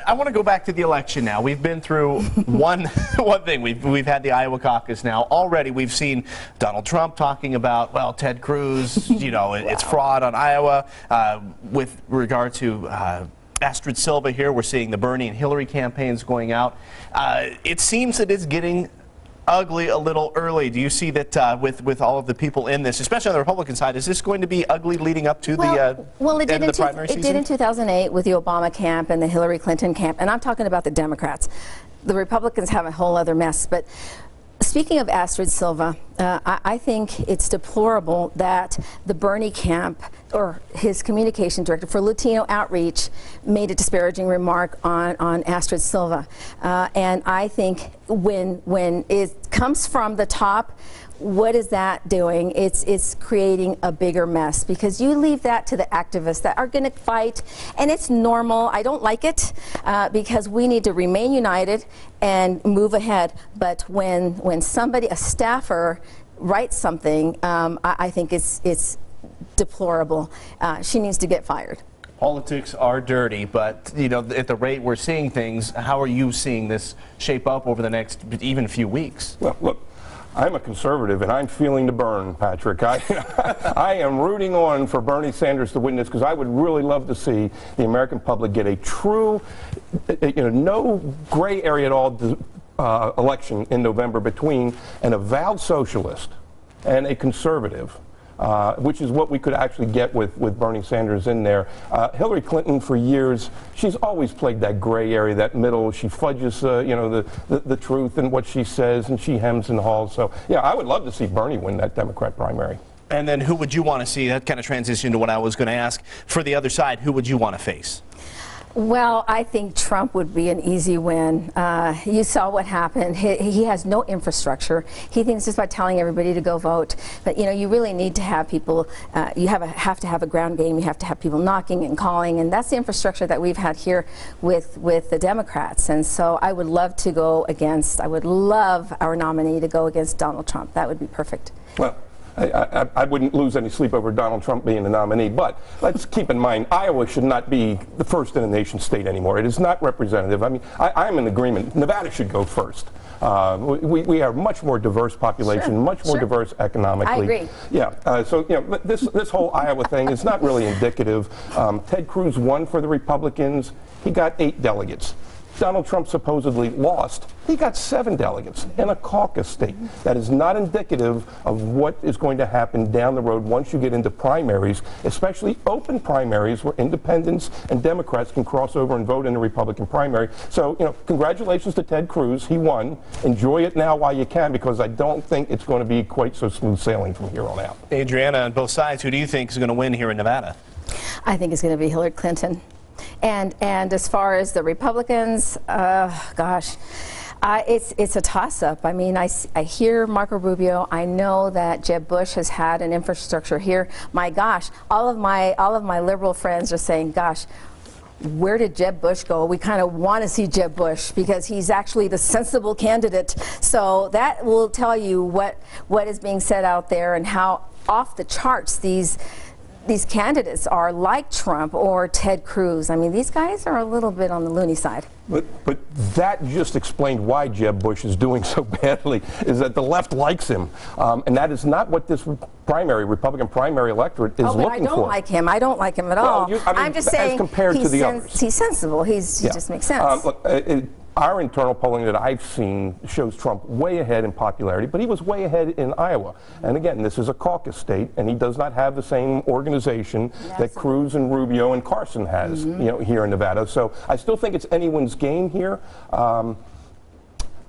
I want to go back to the election now. We've been through one thing. We've had the Iowa caucus now. Already we've seen Donald Trump talking about, well, Ted Cruz, you know, it's fraud on Iowa. With regard to Astrid Silva here, we're seeing the Bernie and Hillary campaigns going out. It seems that it's getting ugly a little early. Do you see that with all of the people in this, especially on the Republican side, is this going to be ugly leading up to the end of the primary season? It did in 2008 with the Obama camp and the Hillary Clinton camp, and I'm talking about the Democrats. The Republicans have a whole other mess. But speaking of Astrid Silva, I think it's deplorable that the Bernie camp, or his communication director for Latino outreach, made a disparaging remark on Astrid Silva. And I think when it comes from the top, what is that doing? It's creating a bigger mess, because you leave that to the activists that are going to fight, and it's normal. I don't like it because we need to remain united and move ahead. But when somebody, a staffer, writes something, I think it's deplorable. She needs to get fired. Politics are dirty, but you know, at the rate we're seeing things, how are you seeing this shape up over the next even few weeks? Well, look, I'm a conservative, and I'm feeling the burn, Patrick. I am rooting on for Bernie Sanders to win this, because I would really love to see the American public get a true, no gray area at all election in November between an avowed socialist and a conservative. Which is what we could actually get with Bernie Sanders in there. Hillary Clinton, for years, she's always played that gray area, that middle. She fudges, the truth in what she says, and she hems and haws. So, yeah, I would love to see Bernie win that Democrat primary. And then who would you want to see? That kind of transition to what I was going to ask. For the other side, who would you want to face? Well, I think Trump would be an easy win. You saw what happened. He has no infrastructure. He thinks just by telling everybody to go vote. But you really need to have people. You have to have a ground game. You have to have people knocking and calling, and that's the infrastructure that we've had here with the Democrats. And so I would love to go against. I would love our nominee to go against Donald Trump. That would be perfect. Well, I wouldn't lose any sleep over Donald Trump being the nominee, but let's keep in mind, Iowa should not be the first in the nation state anymore. It is not representative. I mean, I'm in agreement. Nevada should go first. We are a much more diverse population, much more diverse economically. I agree. Yeah. So this whole Iowa thing is not really indicative. Ted Cruz won for the Republicans. He got 8 delegates. Donald Trump supposedly lost. He got 7 delegates in a caucus state. That is not indicative of what is going to happen down the road once you get into primaries, especially open primaries where independents and Democrats can cross over and vote in the Republican primary. So, congratulations to Ted Cruz. He won. Enjoy it now while you can, because I don't think it's going to be quite so smooth sailing from here on out. Adriana, on both sides, who do you think is going to win here in Nevada? I think it's going to be Hillary Clinton. And as far as the Republicans, gosh, it's a toss-up. I mean, I hear Marco Rubio. I know that Jeb Bush has had an infrastructure here. My gosh, all of my liberal friends are saying, gosh, where did Jeb Bush go? We kind of want to see Jeb Bush because he's actually the sensible candidate. So that will tell you what is being said out there and how off the charts these candidates are, like Trump or Ted Cruz. I mean, these guys are a little bit on the loony side. But that just explained why Jeb Bush is doing so badly, is that the left likes him. And that is not what this Republican primary electorate is looking for. I don't like him. I don't like him at all. I'm just saying, as compared to the others. He's sensible. He just makes sense. Look, our internal polling that I've seen shows Trump way ahead in popularity, but he was way ahead in Iowa. And again, this is a caucus state, and he does not have the same organization that Cruz and Rubio and Carson has, here in Nevada. So I still think it's anyone's game here.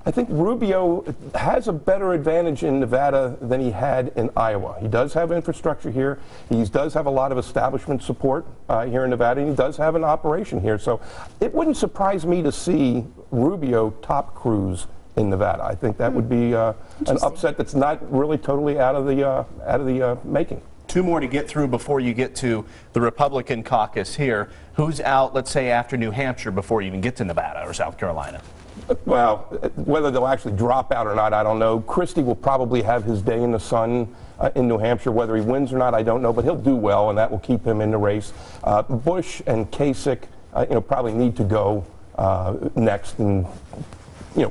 I think Rubio has a better advantage in Nevada than he had in Iowa. He does have infrastructure here. He does have a lot of establishment support here in Nevada, and he does have an operation here. So it wouldn't surprise me to see Rubio top Cruz in Nevada. I think that would be an upset that's not really totally out of the making. 2 more to get through before you get to the Republican caucus here. Who's out, let's say, after New Hampshire before you even get to Nevada or South Carolina? Well, whether they'll actually drop out or not, I don't know. Christie will probably have his day in the sun in New Hampshire. Whether he wins or not, I don't know, but he'll do well, and that will keep him in the race. Bush and Kasich, probably need to go next and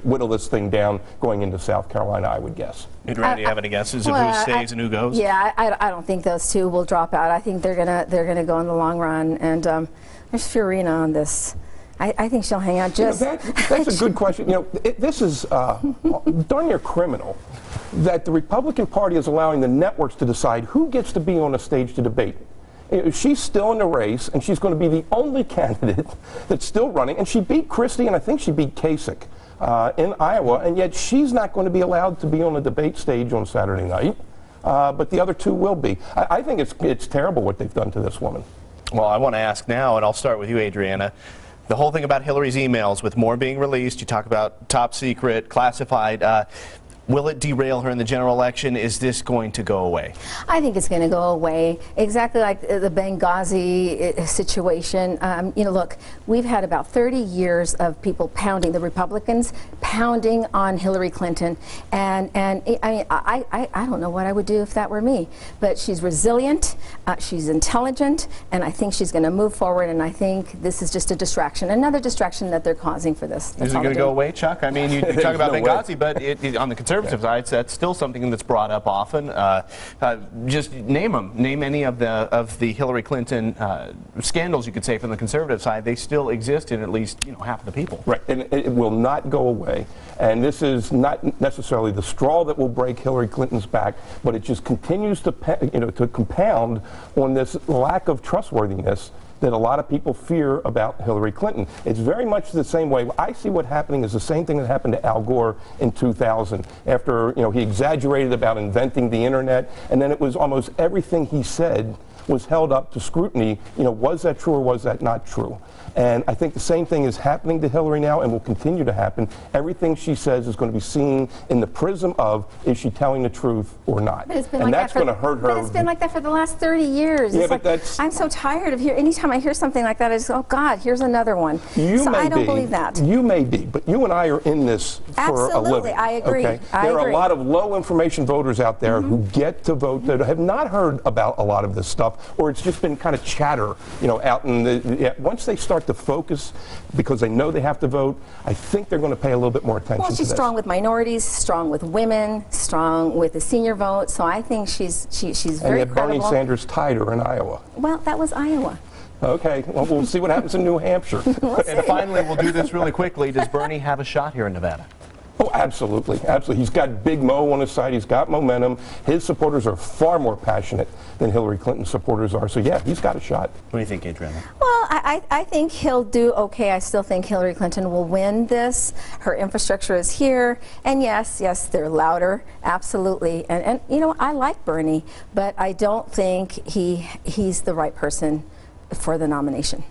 whittle this thing down going into South Carolina, I would guess. Randy, you have any guesses of who stays and who goes? Yeah, I don't think those two will drop out. I think they're gonna go in the long run. And there's Fiorina on this. I think she'll hang out. Just that's a good question. This is darn near criminal that the Republican Party is allowing the networks to decide who gets to be on a stage to debate. She's still in the race, and she's going to be the only candidate that's still running. And she beat Christie, and I think she beat Kasich in Iowa, and yet she's not going to be allowed to be on a debate stage on Saturday night. But the other two will be. I think it's terrible what they've done to this woman. Well, I want to ask now, and I'll start with you, Adriana. The whole thing about Hillary's emails, with more being released, you talk about top secret, classified. Will it derail her in the general election? Is this going to go away? I think it's going to go away, exactly like the Benghazi situation. Look, we've had about 30 years of people pounding, the Republicans pounding on Hillary Clinton, and I mean, I don't know what I would do if that were me, but she's resilient, she's intelligent, and I think she's going to move forward, and I think this is just a distraction, another distraction that they're causing for this. Is it going to go away, Chuck? I mean, you talk about Benghazi, but on the conservative side, that's still something that's brought up often. Just name them. Name any of the Hillary Clinton scandals, you could say, from the conservative side. They still exist in at least half of the people. Right, and it will not go away. And this is not necessarily the straw that will break Hillary Clinton's back, but it just continues to to compound on this lack of trustworthiness that a lot of people fear about Hillary Clinton. It's very much the same way. I see what happening is the same thing that happened to Al Gore in 2000 after he exaggerated about inventing the internet, and then it was almost everything he said was held up to scrutiny. Was that true or was that not true? And I think the same thing is happening to Hillary now and will continue to happen. Everything she says is going to be seen in the prism of, is she telling the truth or not? And that's going to hurt her. But it's been like that for the last 30 years. Yeah, but that's... I'm so tired of anytime I hear something like that, I just go, oh God, here's another one. I don't believe that. You may be, but you and I are in this for a living. Absolutely, I agree. Okay? There are a lot of low information voters out there who get to vote that have not heard about a lot of this stuff, or it's just been kind of chatter, out in the, once they start to focus because they know they have to vote, I think they're going to pay a little bit more attention to this. Well, she's strong with minorities, strong with women, strong with the senior vote, so I think she's very credible. And yet Bernie Sanders tied her in Iowa. Well, that was Iowa. Okay, well, we'll see what happens in New Hampshire. And finally, we'll do this really quickly. Does Bernie have a shot here in Nevada? Oh, absolutely, absolutely. He's got Big Mo on his side. He's got momentum. His supporters are far more passionate than Hillary Clinton's supporters are. So, yeah, he's got a shot. What do you think, Adriana? Well, I think he'll do okay. I still think Hillary Clinton will win this. Her infrastructure is here. And, yes, they're louder, absolutely. And I like Bernie, but I don't think he's the right person for the nomination.